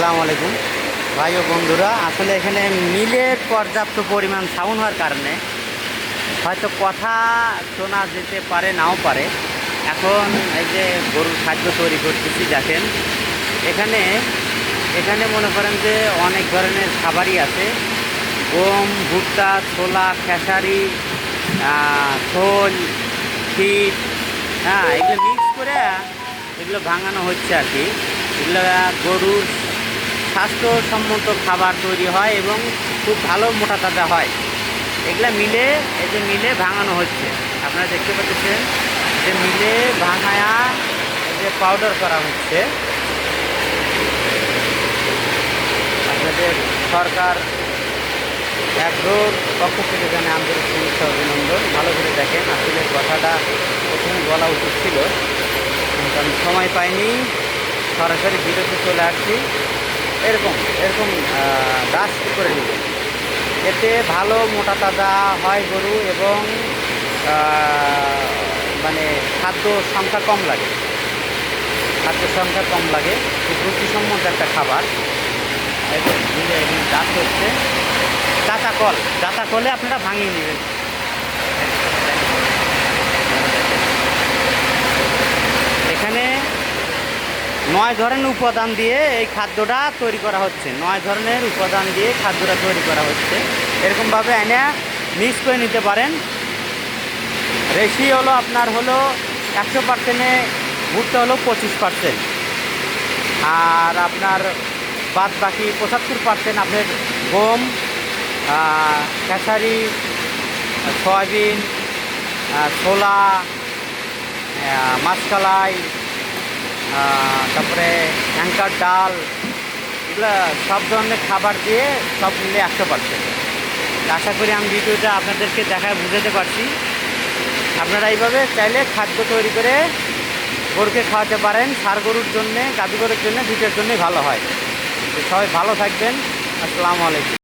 আসসালামু আলাইকুম ভাই ও বন্ধুরা। আসলে এখানে মিলের পর্যাপ্ত পরিমাণ সাউন্ড হওয়ার কারণে হয়তো কথা শোনা যেতে পারে, নাও পারে। এখন এই যে গরুর খাদ্য তৈরি করতেছি দেখেন, এখানে এখানে মনে করেন যে অনেক ধরনের খাবারই আছে। গম, ভুট্টা, ছোলা, খেসারি, খোল, ফিট, হ্যাঁ, এগুলো মিক্স করে এগুলো ভাঙানো হচ্ছে আর কি। এগুলো গরুর স্বাস্থ্যসম্মত খাবার তৈরি হয় এবং খুব ভালো মোটা তাজা হয়। এগুলা মিলে, এই যে মিলে ভাঙানো হচ্ছে, আপনারা দেখতে পাচ্ছেন যে মিলে ভাঙায়া এই যে পাউডার করা হচ্ছে। আপনাদের সরকার অ্যাগ্রোর পক্ষ থেকে জানে আন্তরিক শুভেচ্ছা অভিনন্দন। ভালো করে দেখেন, আসলে কথাটা প্রথমে বলা উচিত ছিল কিন্তু আমি সময় পাইনি, সরাসরি ভিডিওতে চলে আসছি। এরকম এরকম ডাস্ট করে নেব, এতে ভালো মোটা তাজা হয় গরু এবং মানে খাদ্য সংখ্যা কম লাগে, খুব রুচিসম্মত একটা খাবার। ডাস্ট হচ্ছে কাঁচা কলে আপনারা ভাঙিয়ে নেবেন। এখানে 9 ধরনের উপাদান দিয়ে এই খাদ্যটা তৈরি করা হচ্ছে, 9 ধরনের উপাদান দিয়ে খাদ্যটা তৈরি করা হচ্ছে। এরকমভাবে এনে মিক্স করে নিতে পারেন। রেশি হলো আপনার হলো 100%-এ ভুট্টা হলো 25%, আর আপনার বাদ বাকি 75% আপনার গম, খেসারি, সয়াবিন, ছোলা, মাসকলাই, তারপরে অ্যাঙ্কার ডাল, এগুলো সব ধরনের খাবার দিয়ে সব মিলে 100%। আশা করি আমি ভিডিওটা আপনাদেরকে দেখায় বুঝাতে পারছি। আপনারা এইভাবে চাইলে খাদ্য তৈরি করে গরুকে খাওয়াতে পারেন। ষাঁড় গরুর জন্যে, গাভী গরুর জন্য, দুটোর জন্যই ভালো হয়। তো সবাই ভালো থাকবেন। আসসালামু আলাইকুম।